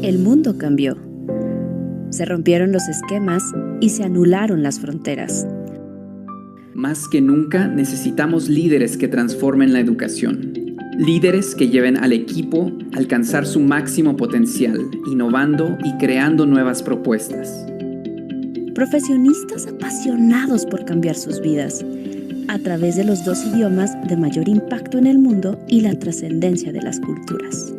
El mundo cambió. Se rompieron los esquemas y se anularon las fronteras. Más que nunca necesitamos líderes que transformen la educación. Líderes que lleven al equipo a alcanzar su máximo potencial, innovando y creando nuevas propuestas. Profesionistas apasionados por cambiar sus vidas a través de los dos idiomas de mayor impacto en el mundo y la trascendencia de las culturas.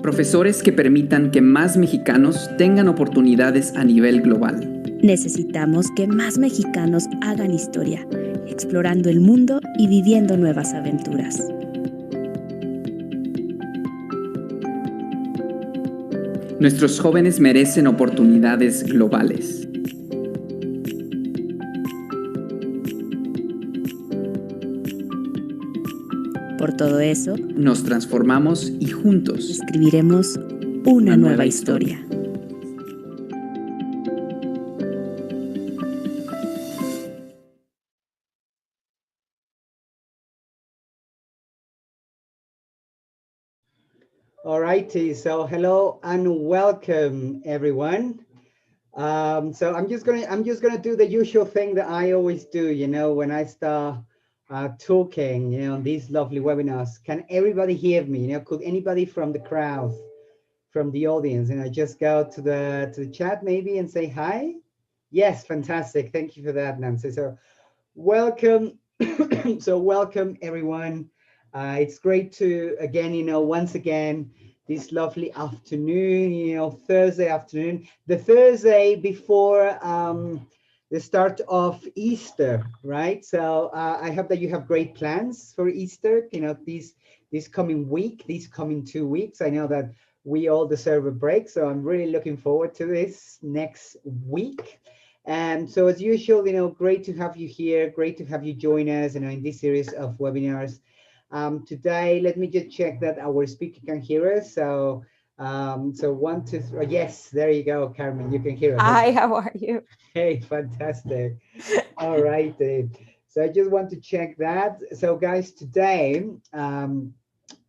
Profesores que permitan que más mexicanos tengan oportunidades a nivel global. Necesitamos que más mexicanos hagan historia, explorando el mundo y viviendo nuevas aventuras. Nuestros jóvenes merecen oportunidades globales. Por todo eso, nos transformamos y juntos escribiremos una nueva historia. Alrighty, so hello and welcome everyone. So I'm just gonna do the usual thing that I always do, you know, when I start talking, you know, on these lovely webinars. Can everybody hear me? You know, could anybody from the crowd, from the audience, you know, just go to the chat maybe and say hi? Yes, fantastic. Thank you for that, Nancy. So welcome, so welcome everyone. It's great to, again, you know, once again, this lovely afternoon, you know, Thursday afternoon, the Thursday before the start of Easter, right? So I hope that you have great plans for Easter, you know, this coming week, these coming 2 weeks. I know that we all deserve a break, so I'm really looking forward to this next week. And so as usual, you know, great to have you here, great to have you join us, you know, in this series of webinars. Today, let me just check that our speaker can hear us. So, so 1, 2, 3. Yes, there you go, Carmen. You can hear us. Hi, how are you? Hey, fantastic. All right. So I just want to check that. So, guys, today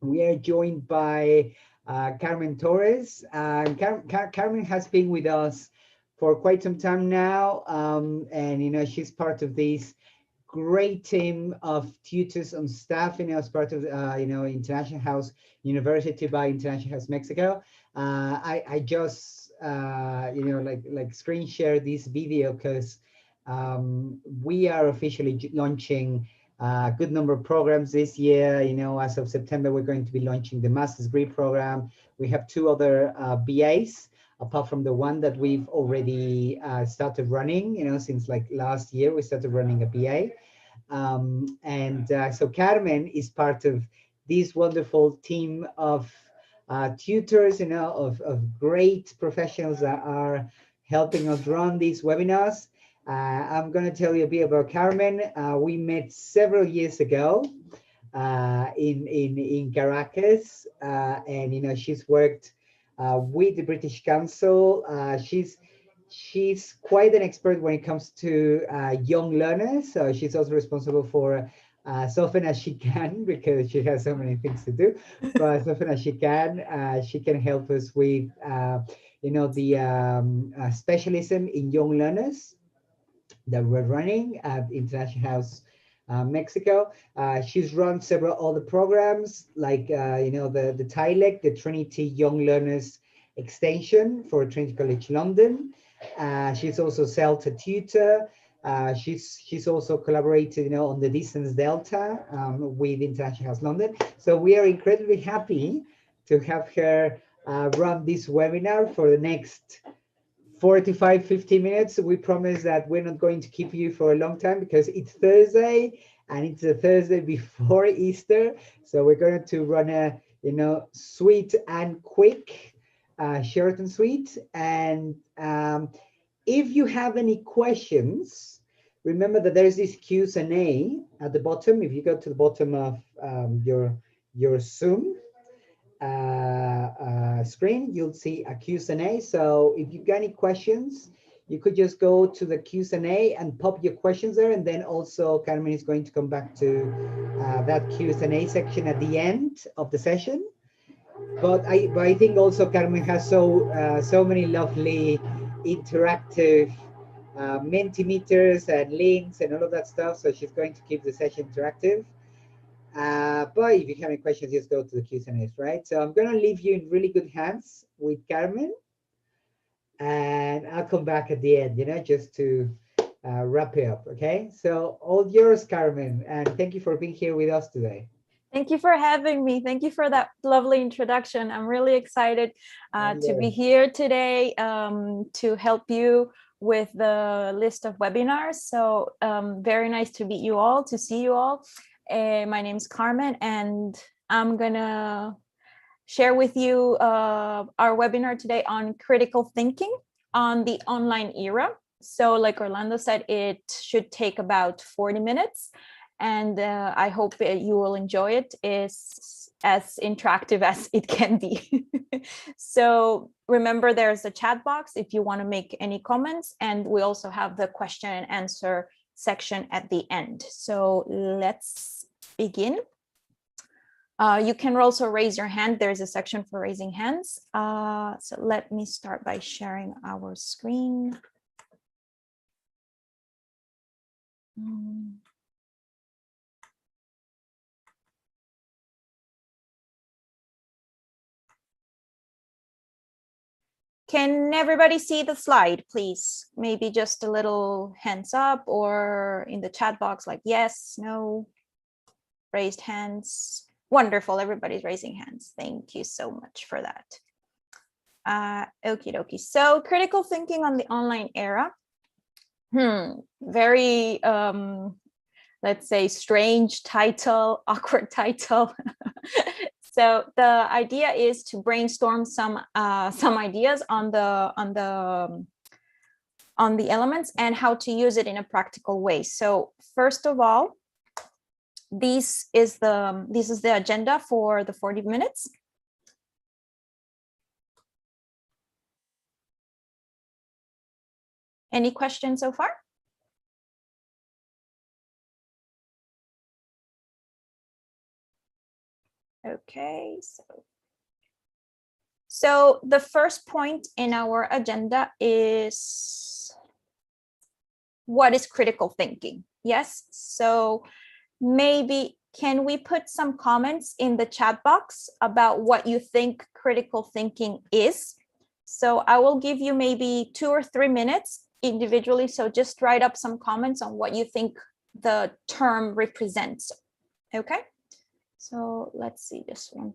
we are joined by Carmen Torres. Carmen has been with us for quite some time now, and you know, she's part of this great team of tutors on staff, you know, as part of you know, International House University by International House Mexico. I just you know, like screen share this video because we are officially launching a good number of programs this year. You know, as of September, we're going to be launching the master's degree program. We have 2 other BAs, apart from the one that we've already started running, you know, since like last year, we started running a BA. So Carmen is part of this wonderful team of tutors, you know, of great professionals that are helping us run these webinars. I'm going to tell you a bit about Carmen. We met several years ago in Caracas, and you know, she's worked with the British Council. She's quite an expert when it comes to young learners. So she's also responsible for as often as she can, because she has so many things to do, but as often as she can help us with you know, the specialism in young learners that we're running at International House Mexico. She's run several other programs, like you know, the TILEC, the Trinity Young Learners Extension for Trinity College London. She's also CELTA tutor. She's also collaborated, you know, on the Distance Delta with International House London. So we are incredibly happy to have her run this webinar for the next 45, 50 minutes. We promise that we're not going to keep you for a long time because it's Thursday and it's a Thursday before Easter. So we're going to run a, you know, sweet and quick, short and sweet. And if you have any questions, remember that there's this Q&A at the bottom. If you go to the bottom of your Zoom screen, you'll see a Q&A. So if you've got any questions, you could just go to the Q&A and pop your questions there. And then also Carmen is going to come back to that Q&A section at the end of the session. But I think also Carmen has so many lovely interactive Mentimeters and links and all of that stuff. So she's going to keep the session interactive. But if you have any questions, just go to the Q&As, right? So I'm going to leave you in really good hands with Carmen. And I'll come back at the end, just to wrap it up, okay? So all yours, Carmen. And thank you for being here with us today. Thank you for having me. Thank you for that lovely introduction. I'm really excited to be here today to help you with the list of webinars. So very nice to meet you all, to see you all. My name is Carmen, and I'm gonna share with you our webinar today on critical thinking on the online era. So like Orlando said, it should take about 40 minutes. And I hope you will enjoy it. It's as interactive as it can be. So remember, there's a chat box if you want to make any comments. And we also have the question and answer section at the end. So let's begin. You can also raise your hand. There's a section for raising hands. So let me start by sharing our screen. Can everybody see the slide, please? Maybe just a little hands up or in the chat box, like yes, no, raised hands. Wonderful, everybody's raising hands. Thank you so much for that. Okie dokie. So critical thinking on the online era. Very, let's say, strange title, awkward title. So the idea is to brainstorm some ideas on the elements and how to use it in a practical way. So first of all, this is the agenda for the 40 minutes. Any questions so far? Okay, so the first point in our agenda is what is critical thinking? Yes, so maybe can we put some comments in the chat box about what you think critical thinking is? So I will give you maybe 2 or 3 minutes individually. So just write up some comments on what you think the term represents. Okay. So let's see this one.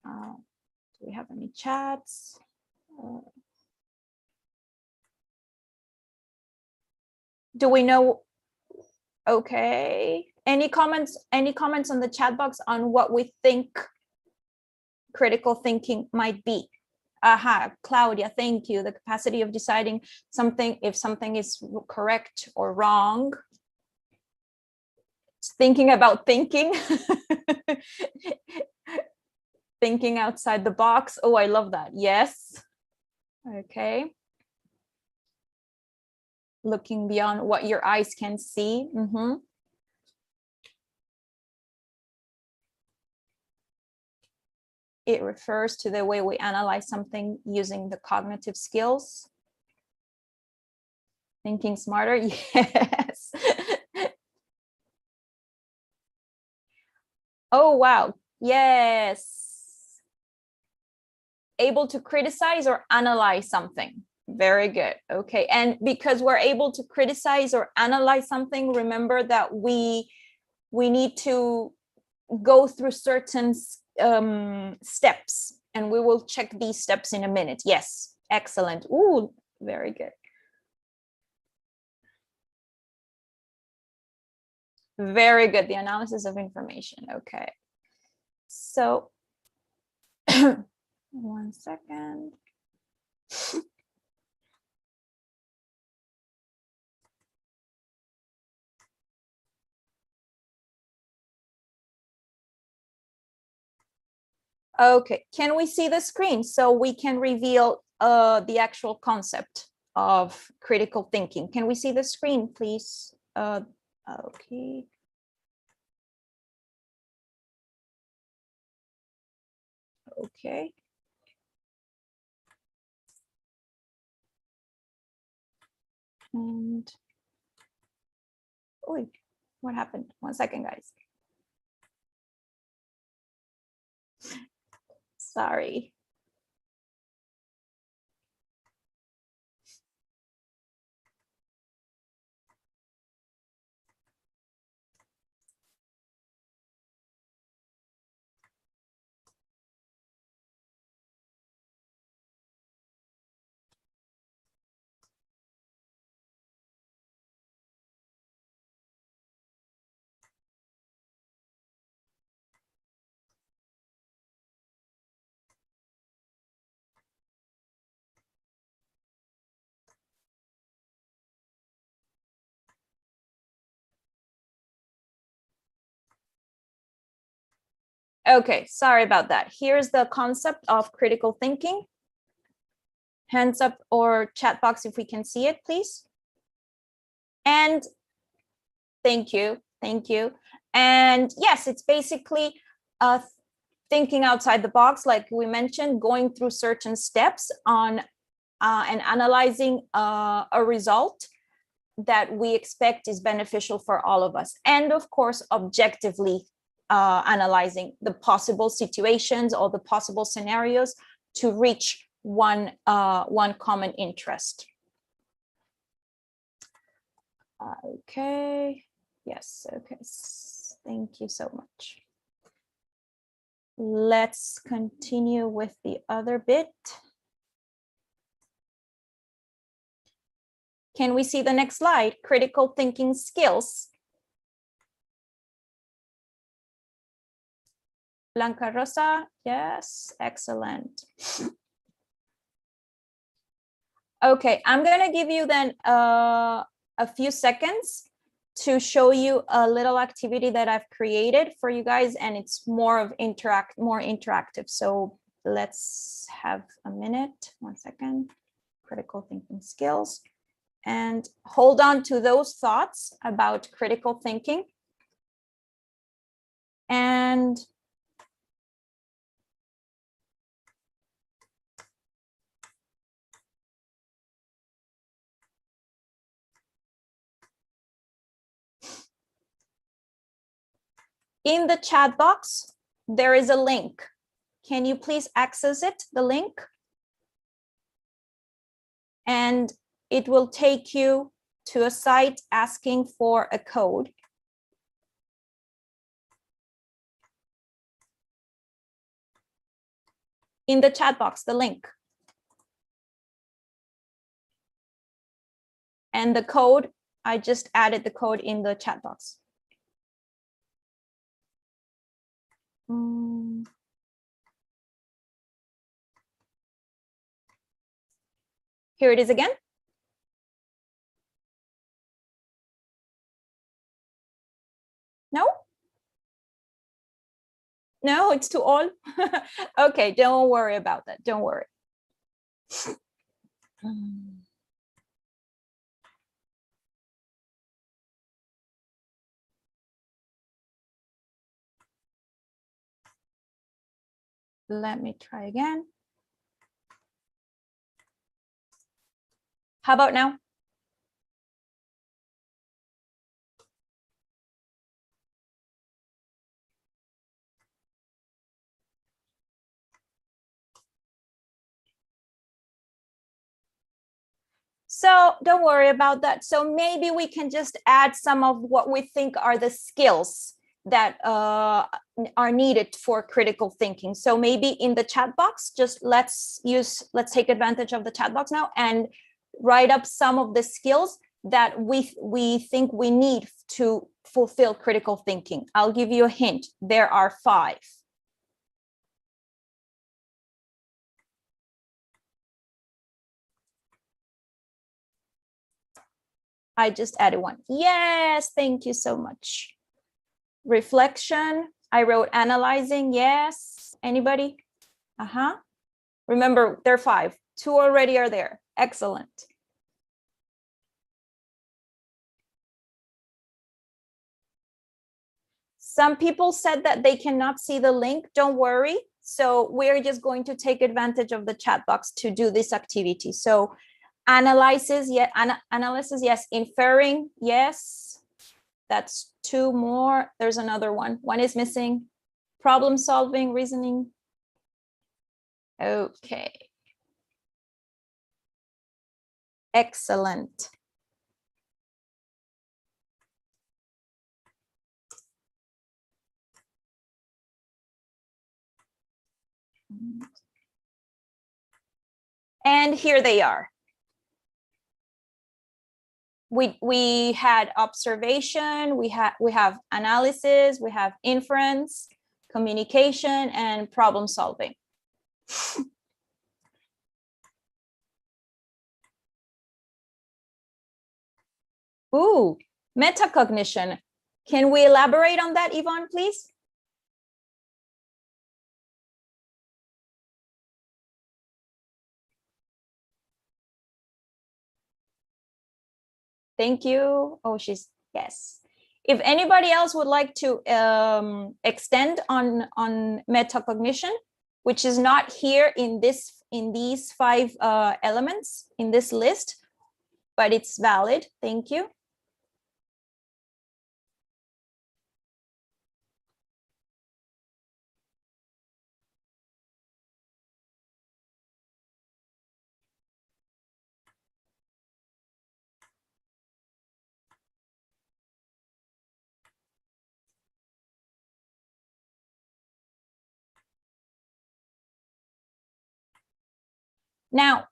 Do we have any chats? Do we know? Okay. Any comments on the chat box on what we think critical thinking might be? Aha, Claudia, thank you. The capacity of deciding something, if something is correct or wrong. Thinking about thinking. Thinking outside the box. Oh, I love that. Yes. Okay. Looking beyond what your eyes can see. It refers to the way we analyze something using the cognitive skills. Thinking smarter. Yes. Oh, wow. Yes. Able to criticize or analyze something. Very good. Okay. And because we're able to criticize or analyze something, remember that we need to go through certain steps, and we will check these steps in a minute. Yes. Excellent. Ooh, very good. Very good. The analysis of information. Okay. So 1 second. Okay, can we see the screen so we can reveal the actual concept of critical thinking? Can we see the screen, please? Okay. Okay. And, oh, what happened? 1 second, guys. Sorry. Okay, sorry about that. Here's the concept of critical thinking. Hands up or chat box if we can see it, please. And thank you. And yes, it's basically thinking outside the box, like we mentioned, going through certain steps on and analyzing a result that we expect is beneficial for all of us. And of course, objectively analyzing the possible situations or the possible scenarios to reach one common interest. Okay, yes, okay, thank you so much. Let's continue with the other bit. Can we see the next slide? Critical thinking skills. Blanca Rosa, yes, excellent. Okay, I'm gonna give you then a few seconds to show you a little activity that I've created for you guys, and it's more of more interactive. So let's have a minute, 1 second. Critical thinking skills, and hold on to those thoughts about critical thinking. And in the chat box, there is a link. Can you please access it, the link? And it will take you to a site asking for a code. In the chat box, the link. And the code, I just added the code in the chat box. Here it is again. No? No, it's too all. Okay, don't worry about that. Don't worry. Let me try again. How about now? So don't worry about that. So maybe we can just add some of what we think are the skills that are needed for critical thinking. So maybe in the chat box, just let's take advantage of the chat box now and write up some of the skills that we think we need to fulfill critical thinking. I'll give you a hint. There are 5. I just added 1. Yes, thank you so much. Reflection, I wrote analyzing, yes. Anybody? Remember, there are 5. 2 already are there. Excellent. Some people said that they cannot see the link. Don't worry. So we're just going to take advantage of the chat box to do this activity. So analysis, yes. Inferring, yes. That's 2 more. There's another one. One is missing. Problem solving, reasoning. Okay. Excellent. And here they are. We had observation, we have analysis, we have inference, communication, and problem solving. Ooh, metacognition. Can we elaborate on that, Yvonne, please? Thank you. Oh, yes. If anybody else would like to extend on metacognition, which is not here in these 5 elements in this list, but it's valid. Thank you. Now,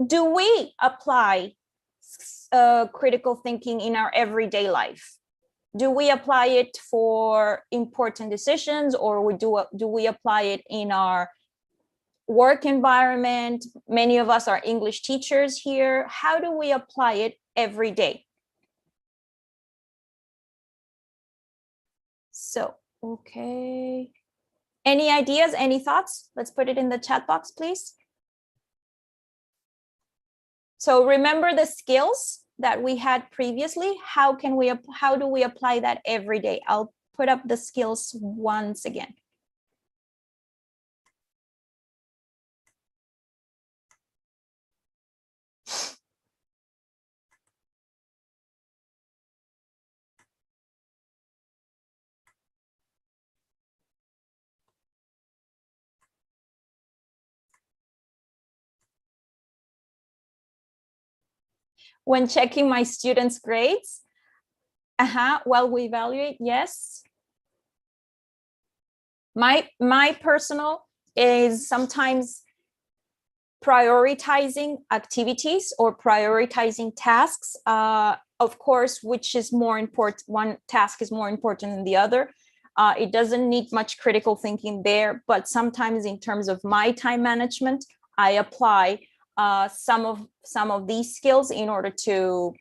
do we apply critical thinking in our everyday life? Do we apply it for important decisions, or do we apply it in our work environment? Many of us are English teachers here. How do we apply it every day? So, okay. Any ideas, any thoughts? Let's put it in the chat box, please. So remember the skills that we had previously. How do we apply that every day? I'll put up the skills once again. When checking my students' grades, while we evaluate, yes. My personal is sometimes prioritizing activities or prioritizing tasks. Of course, which is more important, one task is more important than the other. It doesn't need much critical thinking there, but sometimes in terms of my time management, I apply some of these skills in order to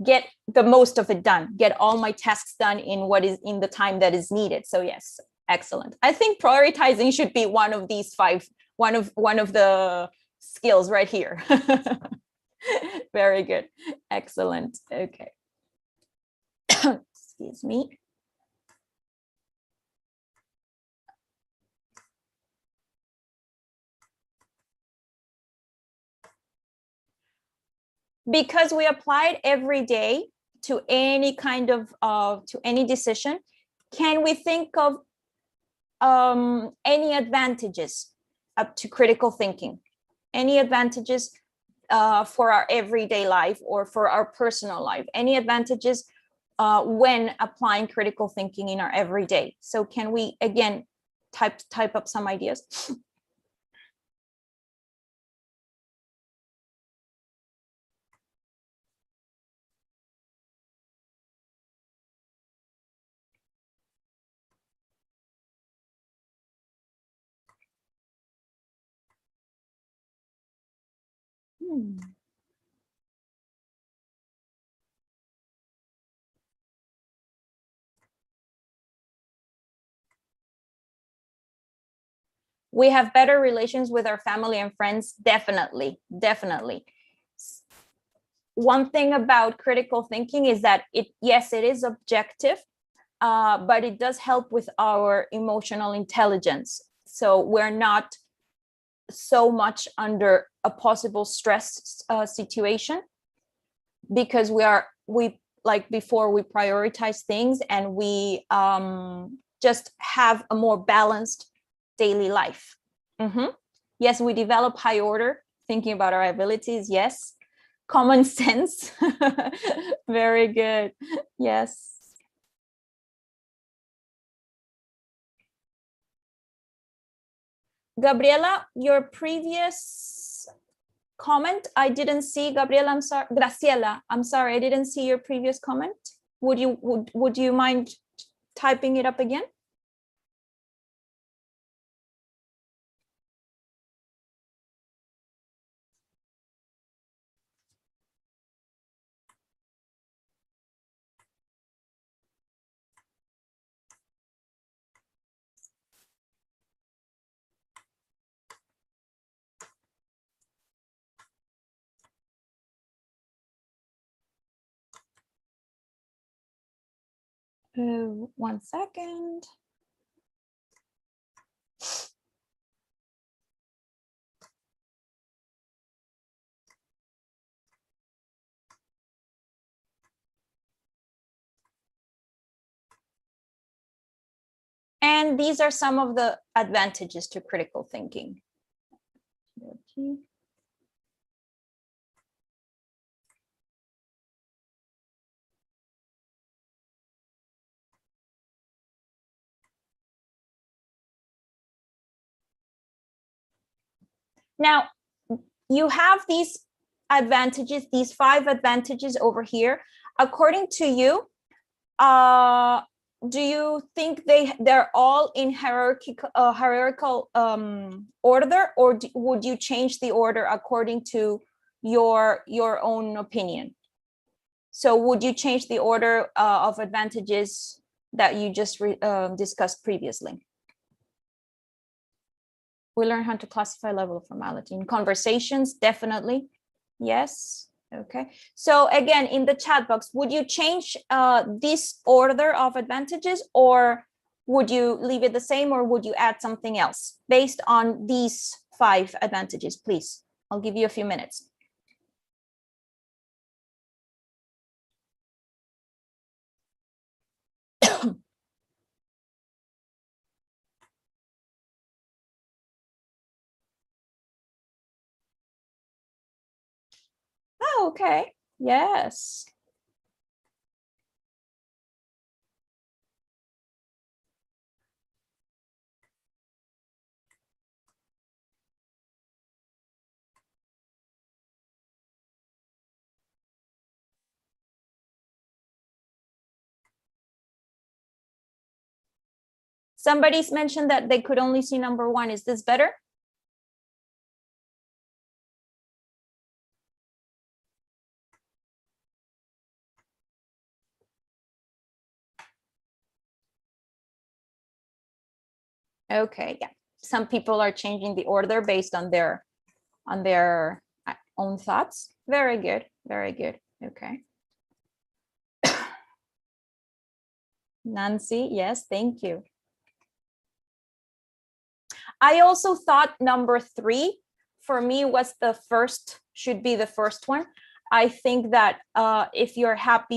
get the most of it done, get all my tasks done in the time that is needed. So yes, excellent. I think prioritizing should be one of these 5, one of the skills right here. Very good, excellent. Okay. Excuse me. Because we apply it every day to any kind of to any decision, can we think of any advantages up to critical thinking? Any advantages for our everyday life or for our personal life? Any advantages when applying critical thinking in our everyday? So can we again type up some ideas? We have better relations with our family and friends. Definitely. One thing about critical thinking is that it is objective, but it does help with our emotional intelligence. So we're not so much under a possible stress situation, because we like before, we prioritize things and we just have a more balanced daily life. Yes, we develop high order, thinking about our abilities. Yes. Common sense. Very good. Yes. Gabriela, your previous comment, I didn't see. Gabriela, I'm sorry. Graciela, I'm sorry, I didn't see your previous comment. Would you mind typing it up again? One second. And these are some of the advantages to critical thinking. Okay. Now, you have these advantages, these 5 advantages over here. According to you, do you think they're all in hierarchical order, or would you change the order according to your own opinion? So would you change the order of advantages that you just discussed previously? We learn how to classify level of formality in conversations, definitely. Yes. Okay. So again, in the chat box, would you change this order of advantages, or would you leave it the same, or would you add something else based on these 5 advantages? Please, I'll give you a few minutes. Oh, okay. Yes. Somebody's mentioned that they could only see number 1. Is this better? Okay, yeah. Some people are changing the order based on their own thoughts. Very good, very good. Okay. Nancy, yes, thank you. I also thought number 3 for me was should be the first one. I think that if you're happy,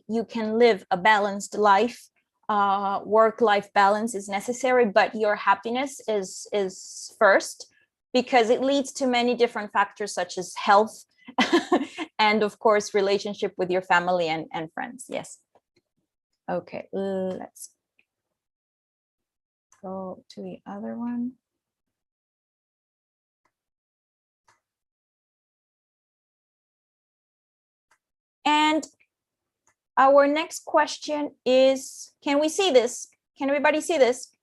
you can live a balanced life. Work-life balance is necessary, but your happiness is first, because it leads to many different factors such as health and of course relationship with your family and friends. Yes. Okay, let's go to the other one. And our next question is, can we see this? Can everybody see this?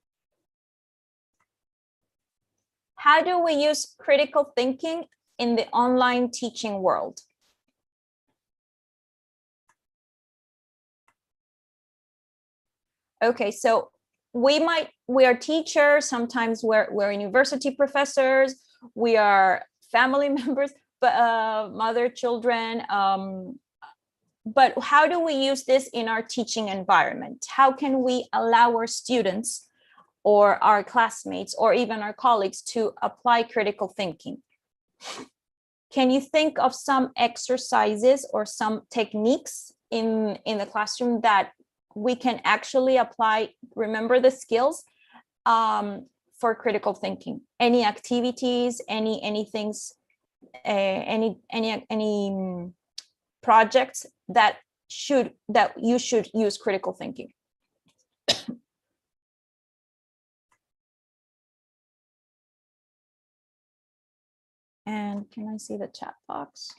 How do we use critical thinking in the online teaching world? Okay, so we are teachers, sometimes we're university professors, we are family members, but mother, children, but how do we use this in our teaching environment? How can we allow our students or our classmates or even our colleagues to apply critical thinking? Can you think of some exercises or some techniques in the classroom that we can actually apply, remember the skills, for critical thinking? Any activities, any things, any projects that you should use critical thinking? And can I see the chat box?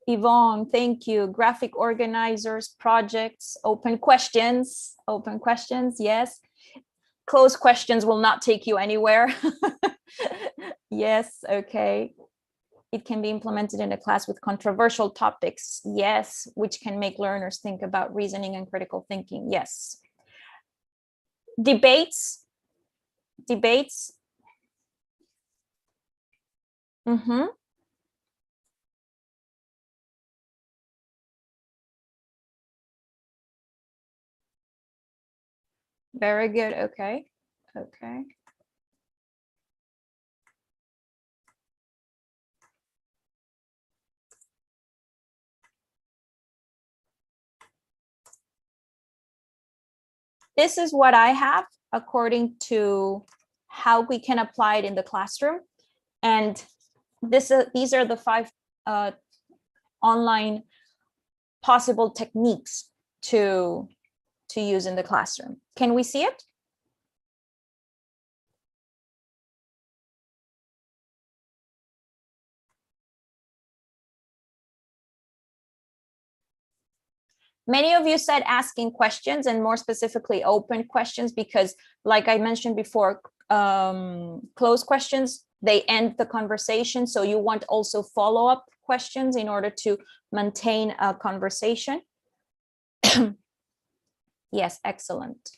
Yvonne, thank you. Graphic organizers, projects, open questions, yes. Closed questions will not take you anywhere. Yes, okay. It can be implemented in a class with controversial topics, yes, which can make learners think about reasoning and critical thinking, yes. Debates. Very good, okay. This is what I have according to how we can apply it in the classroom. And these are the 5 online possible techniques to use in the classroom. Can we see it? Many of you said asking questions, and more specifically open questions, because like I mentioned before, closed questions, they end the conversation. So you want also follow-up questions in order to maintain a conversation. Yes, excellent.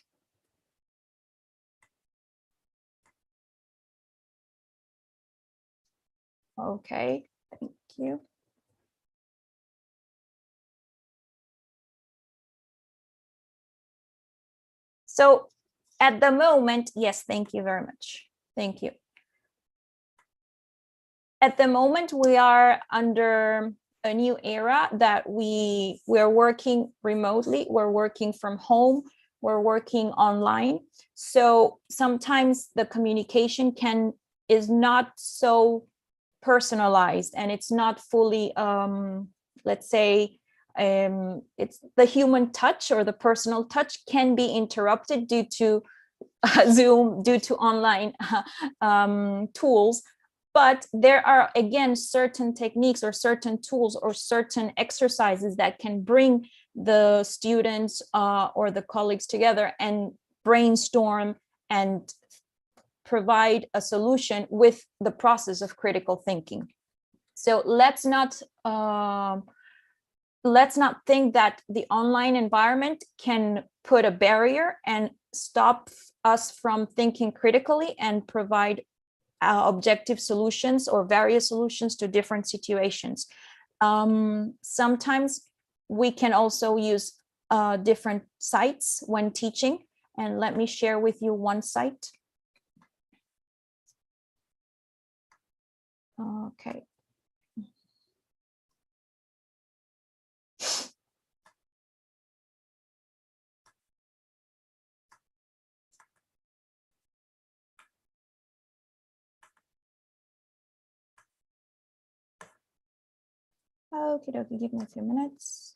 Okay, thank you. So at the moment, yes, thank you very much. Thank you. At the moment, we are under a new era that we're working remotely, we're working from home, we're working online. So sometimes the communication is not so personalized, and it's not fully, let's say, it's the human touch or the personal touch can be interrupted due to Zoom, due to online tools. But there are, again, certain techniques or certain tools or certain exercises that can bring the students or the colleagues together and brainstorm and provide a solution with the process of critical thinking. So let's not think that the online environment can put a barrier and stop us from thinking critically and provide objective solutions or various solutions to different situations. Sometimes we can also use different sites when teaching, and let me share with you one site. Okay. Okie dokie, give me a few minutes.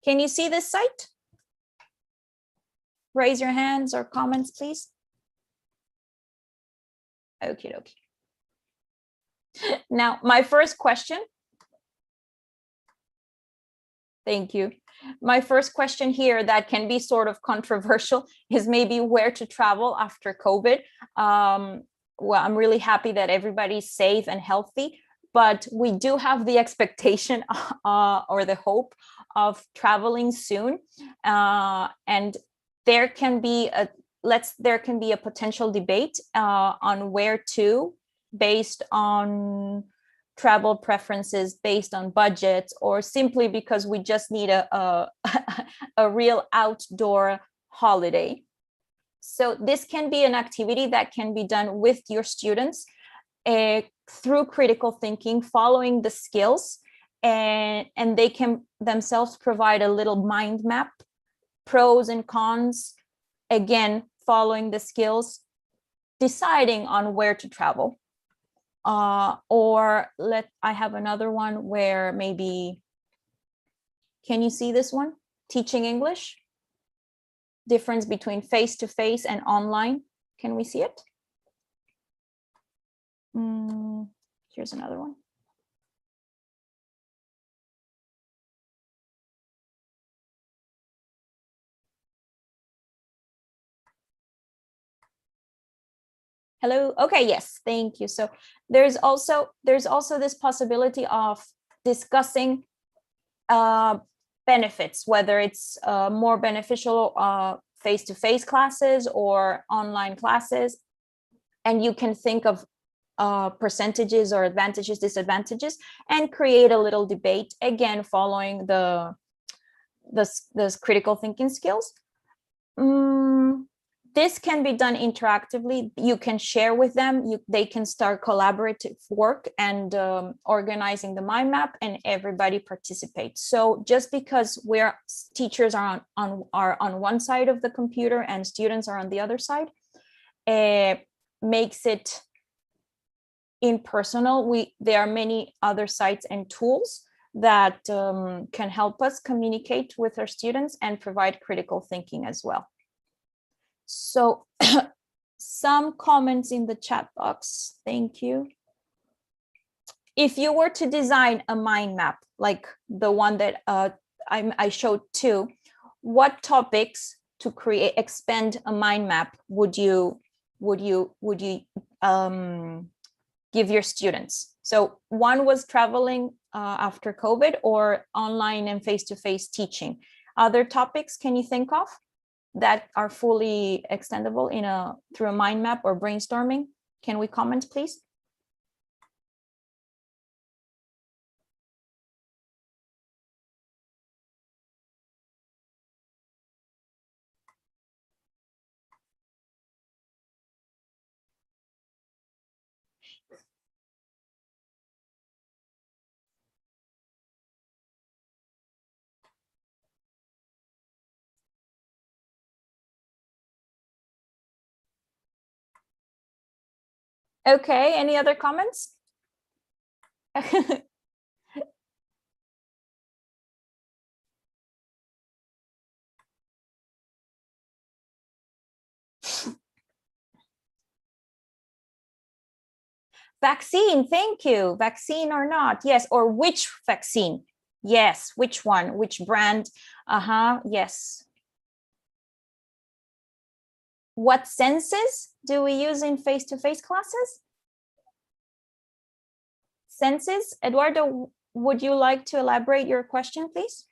Can you see this site? Raise your hands or comments, please. Okie dokie. Now, my first question. Thank you. My first question here that can be sort of controversial is maybe where to travel after COVID. Well, I'm really happy that everybody's safe and healthy, but we do have the expectation or the hope of traveling soon, and there can be a potential debate on where to, based on travel preferences, based on budgets, or simply because we just need a real outdoor holiday. So this can be an activity that can be done with your students through critical thinking, following the skills, and they can themselves provide a little mind map, pros and cons, again, following the skills, deciding on where to travel. I have another one where maybe, can you see this one? Teaching English, difference between face-to-face and online. Can we see it? Here's another one. Hello. Okay, yes, thank you. So there's also this possibility of discussing benefits, whether it's more beneficial face-to-face classes or online classes, and you can think of percentages or advantages, disadvantages, and create a little debate, again following the critical thinking skills. This can be done interactively. You can share with them. They can start collaborative work and organizing the mind map, and everybody participates. So just because teachers are on one side of the computer and students are on the other side, makes it impersonal. There are many other sites and tools that can help us communicate with our students and provide critical thinking as well. So some comments in the chat box. Thank you. If you were to design a mind map like the one that I showed too, what topics to expand a mind map would you give your students? So one was traveling after COVID, or online and face-to-face teaching. Other topics can you think of that are fully extendable through a mind map or brainstorming? Can we comment, please? Okay, any other comments? Vaccine, thank you. Vaccine or not? Yes, or which vaccine? Yes, which one? Which brand? Yes. What senses do we use in face-to-face classes? Senses? Eduardo, would you like to elaborate your question, please?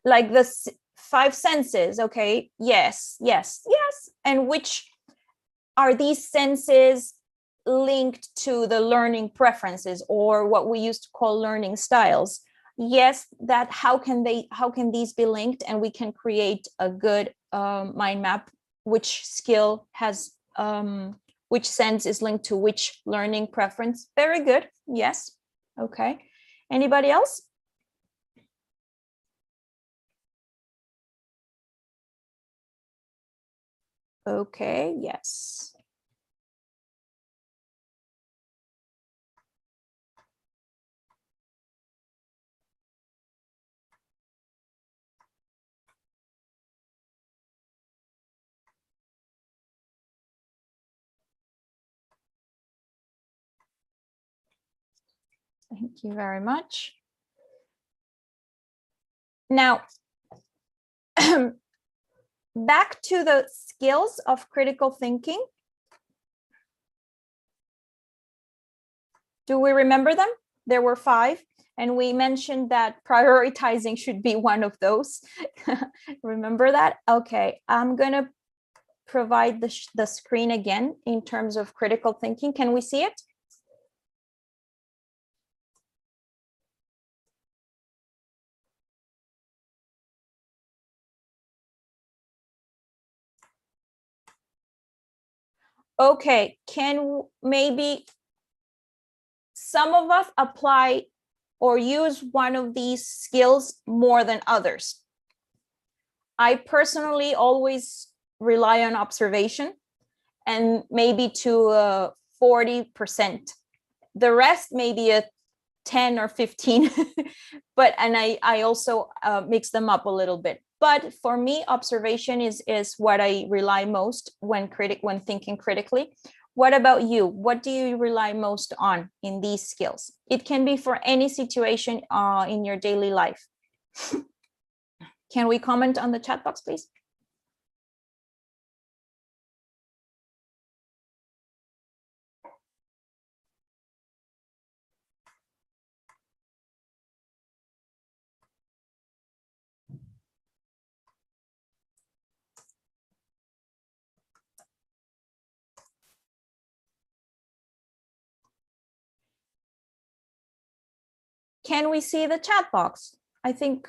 Like the 5 senses, okay? Yes, yes, yes. And which are these senses linked to the learning preferences, or what we used to call learning styles? Yes, that how can these be linked, and we can create a good mind map, which skill has which sense is linked to which learning preference. Very good. Yes. Okay. Anybody else? Okay, yes. Thank you very much. Now, back to the skills of critical thinking. Do we remember them? There were 5, and we mentioned that prioritizing should be one of those. Remember that? Okay, I'm gonna provide the screen again in terms of critical thinking. Can we see it? Okay, can maybe some of us apply or use one of these skills more than others? I personally always rely on observation, and maybe to 40%. The rest maybe a 10 or 15, but I also mix them up a little bit. But for me, observation is what I rely most when thinking critically. What about you? What do you rely most on in these skills? It can be for any situation in your daily life. Can we comment on the chat box, please? Can we see the chat box? I think,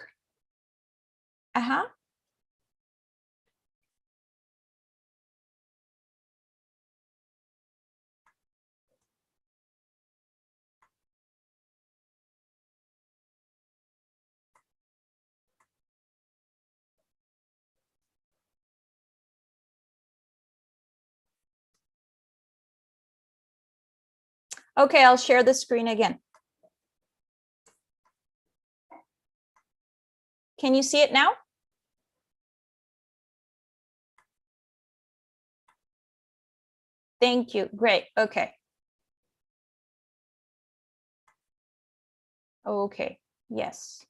Okay, I'll share the screen again. Can you see it now? Thank you. Great. Okay. Okay. Yes.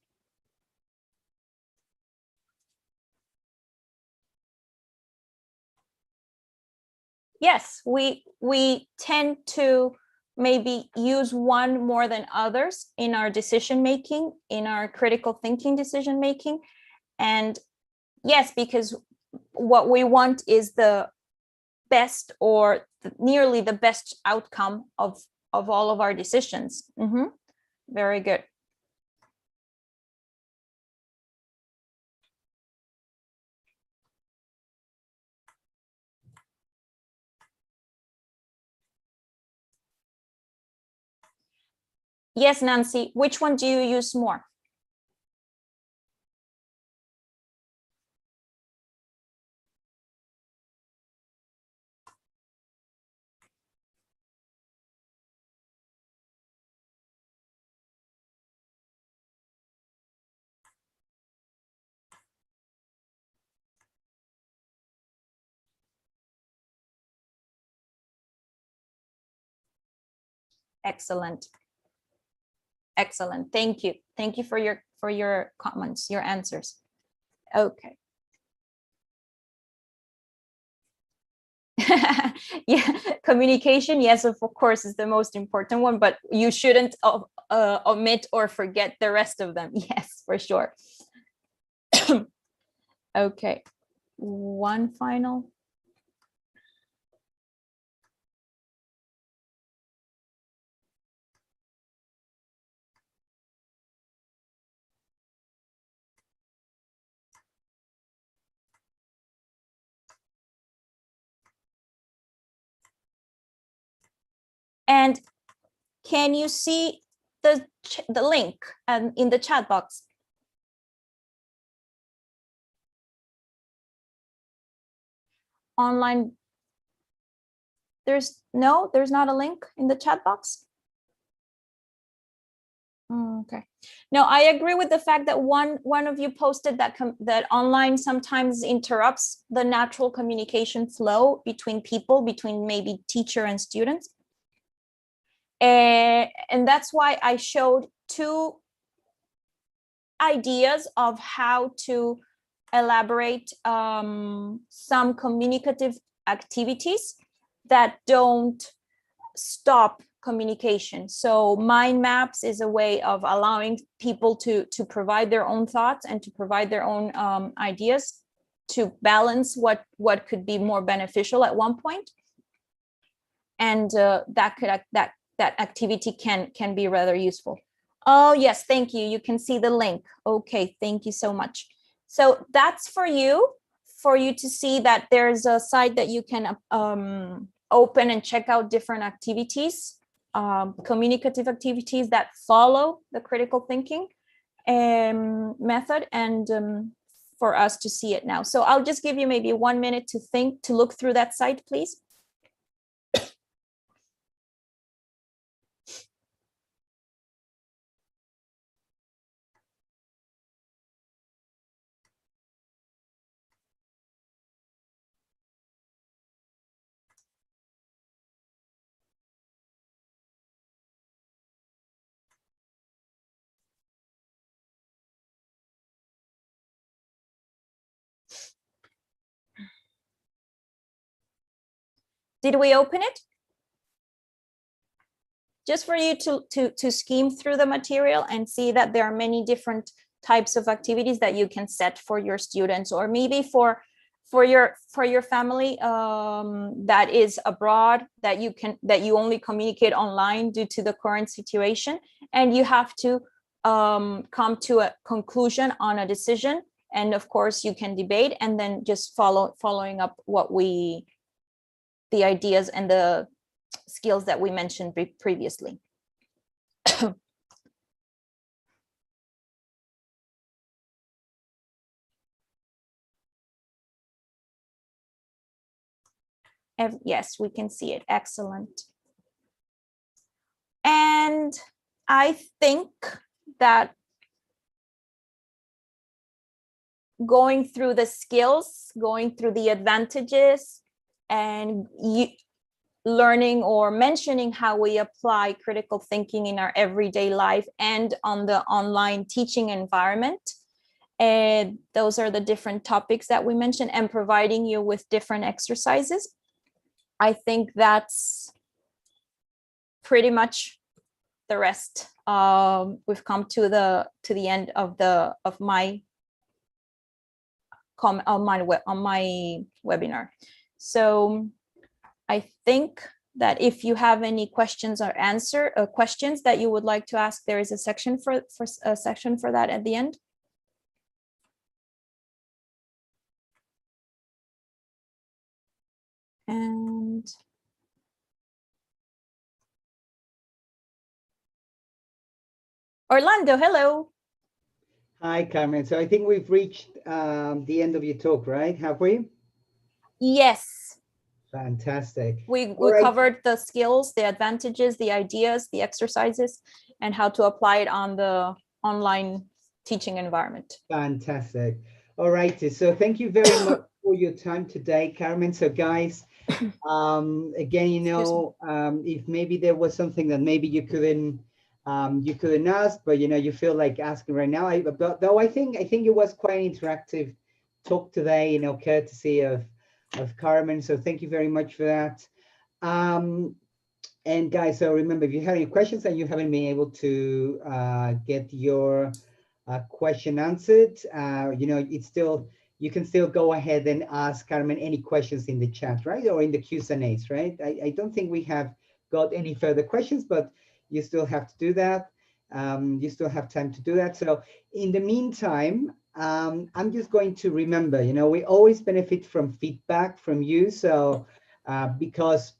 Yes, we tend to maybe use one more than others in our decision making, in our critical thinking decision making. And yes, because what we want is the best or nearly the best outcome of all of our decisions. Very good. Yes, Nancy, which one do you use more? Excellent. Excellent. Thank you. Thank you for your comments, your answers. Okay. Yeah, communication, yes, of course, is the most important one, but you shouldn't omit or forget the rest of them. Yes, for sure. Okay, one final. And can you see the link in the chat box? Online. There's not a link in the chat box. Okay. No, I agree with the fact that one of you posted that that online sometimes interrupts the natural communication flow between people, between maybe teacher and students. And that's why I showed 2 ideas of how to elaborate some communicative activities that don't stop communication. So mind maps is a way of allowing people to provide their own thoughts and to provide their own ideas to balance what could be more beneficial at one point. And that activity can be rather useful. Oh yes, thank you. You can see the link. Okay, thank you so much. So that's for you to see that there's a site that you can open and check out different activities, communicative activities that follow the critical thinking method, and for us to see it now. So I'll just give you maybe 1 minute to look through that site, please. Did we open it? Just for you to skim through the material and see that there are many different types of activities that you can set for your students, or maybe for your family that is abroad, that you only communicate online due to the current situation, and you have to come to a conclusion on a decision. And of course you can debate and then just following up the ideas and the skills that we mentioned previously. Yes, we can see it. Excellent. And I think that going through the skills, going through the advantages, and learning or mentioning how we apply critical thinking in our everyday life and on the online teaching environment. And those are the different topics that we mentioned, and providing you with different exercises. I think that's pretty much the rest. We've come to the end of my webinar. So I think that if you have any questions or questions that you would like to ask, there is a section for that at the end. And Orlando, hello. Hi, Carmen. So I think we've reached the end of your talk, right? Have we? Yes. Fantastic. We covered the skills, the advantages, the ideas, the exercises, and how to apply it on the online teaching environment. Fantastic. All right. So thank you very much for your time today, Carmen. So guys, again, if maybe there was something that maybe you couldn't ask, but you feel like asking right now. Though I think it was quite an interactive talk today, courtesy of Carmen. So thank you very much for that. And guys, so remember, if you have any questions and you haven't been able to get your question answered, you can still go ahead and ask Carmen any questions in the chat, right? Or in the Q&As, right? I don't think we have got any further questions, but you still have to do that. You still have time to do that. So in the meantime, I'm just going to remember, we always benefit from feedback from you. So because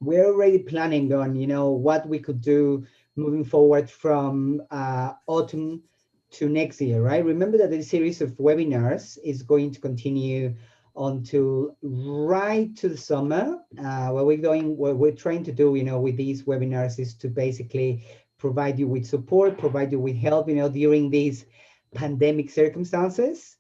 we're already planning on, what we could do moving forward from autumn to next year, right? Remember that the series of webinars is going to continue until right to the summer. What we're trying to do, with these webinars is to basically provide you with support, provide you with help, during these pandemic circumstances.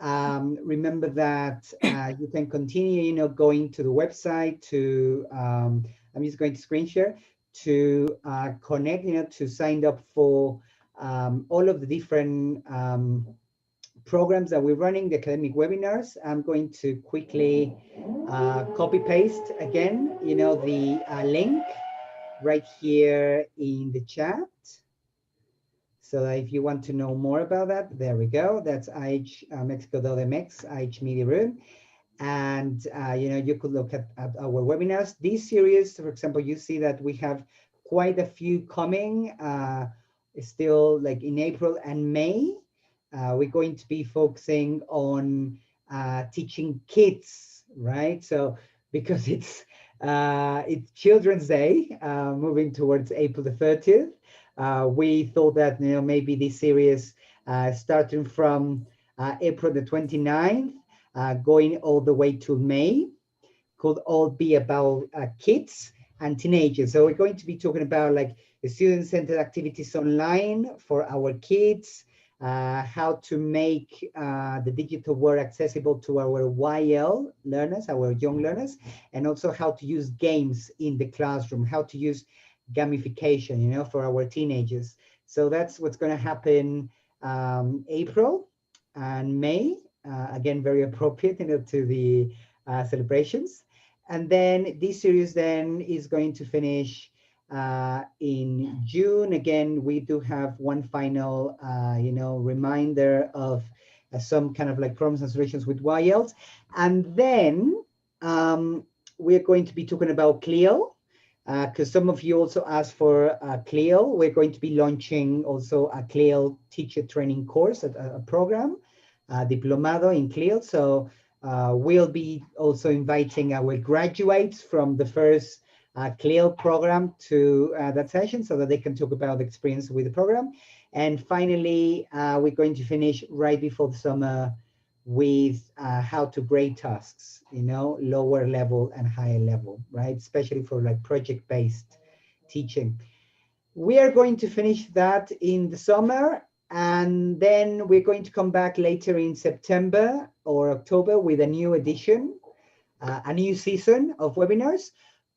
Remember that you can continue, going to the website to, I'm just going to screen share, to connect, to sign up for all of the different programs that we're running, the academic webinars. I'm going to quickly copy paste again, the link right here in the chat. So if you want to know more about that, there we go. That's IH Mexico.mx, IH Media Room. And, you know, you could look at our webinars. This series, for example, you see that we have quite a few coming, still like in April and May. We're going to be focusing on teaching kids, right? So because it's Children's Day, moving towards April the 30th, we thought that, you know, maybe this series starting from April the 29th, going all the way to May, could all be about kids and teenagers. So we're going to be talking about like the student-centered activities online for our kids, how to make the digital world accessible to our YL learners, our young learners, and also how to use games in the classroom, how to use gamification, you know, for our teenagers. So that's what's going to happen April and May. Again, very appropriate, you know, to the celebrations. And then this series then is going to finish in June. Again, we do have one final, you know, reminder of some kind of like problems and solutions with YLs. And then we're going to be talking about Clio, because some of you also asked for Clio. We're going to be launching also a Clio teacher training course, a program, Diplomado in Clio. So we'll be also inviting our graduates from the first Clio program to that session so that they can talk about the experience with the program. And finally, we're going to finish right before the summer with how to grade tasks, you know, lower level and higher level, right? Especially for like project-based teaching. We are going to finish that in the summer, and then we're going to come back later in September or October with a new edition, a new season of webinars.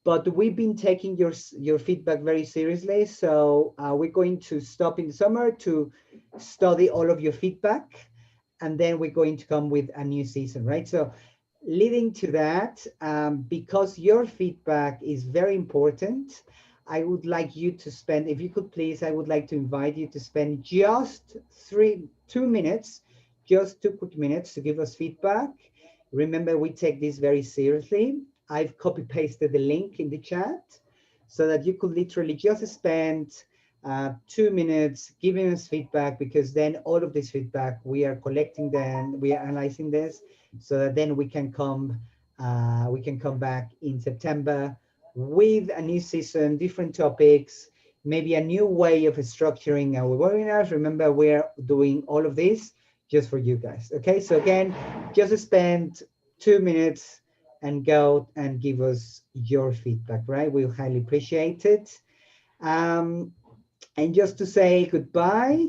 But we've been taking your feedback very seriously. So we're going to stop in the summer to study all of your feedback, and then we're going to come with a new season, right? So leading to that, because your feedback is very important, I would like you to spend, if you could please, I would like to invite you to spend just 2 minutes, just 2 quick minutes to give us feedback. Remember, we take this very seriously. I've copy pasted the link in the chat so that you could literally just spend 2 minutes giving us feedback, because then all of this feedback, we are collecting them, we are analyzing this, so that then we can come back in September with a new season, different topics, maybe a new way of structuring our webinars. Remember, we're doing all of this just for you guys. Okay, so again, just spend 2 minutes and go and give us your feedback, right? We'll highly appreciate it. And just to say goodbye,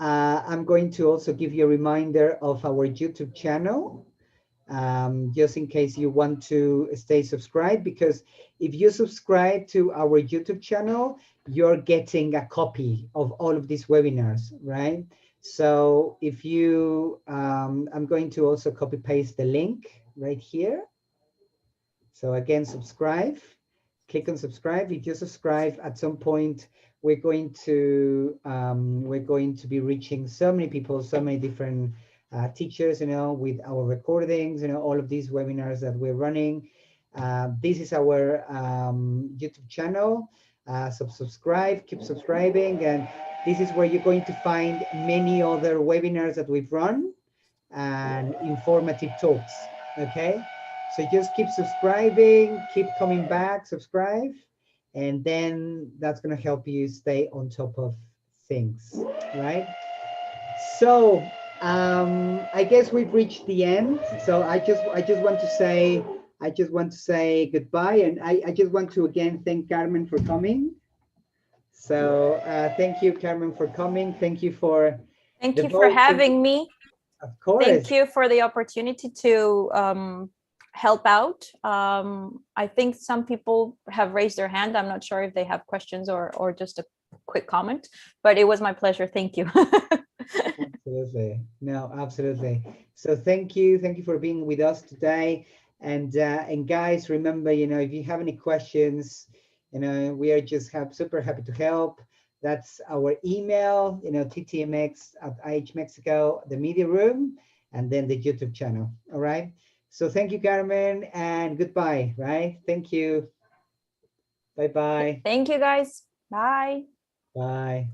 I'm going to also give you a reminder of our YouTube channel, just in case you want to stay subscribed, because if you subscribe to our YouTube channel, you're getting a copy of all of these webinars, right? So if you, I'm going to also copy paste the link right here. So again, subscribe, click on subscribe. If you subscribe, at some point, we're going to be reaching so many people, so many different teachers, you know, with our recordings, you know, all of these webinars that we're running. This is our YouTube channel. So subscribe, keep subscribing, and this is where you're going to find many other webinars that we've run and informative talks. Okay, so just keep subscribing, keep coming back, subscribe, and then that's going to help you stay on top of things, right? So I guess we've reached the end. So I just want to say goodbye, and I just want to again thank Carmen for coming. So thank you, Carmen, for coming. Thank you for having me. Of course. Thank you for the opportunity to help out. I think some people have raised their hand. I'm not sure if they have questions or just a quick comment, but it was my pleasure. Thank you. Absolutely. No, absolutely. So thank you for being with us today. And guys, remember, you know, if you have any questions, We are just super happy to help. That's our email, ttmx@IH Mexico, the media room, and then the YouTube channel. All right. So thank you, Carmen, and goodbye. Right. Thank you. Bye-bye. Thank you, guys. Bye. Bye.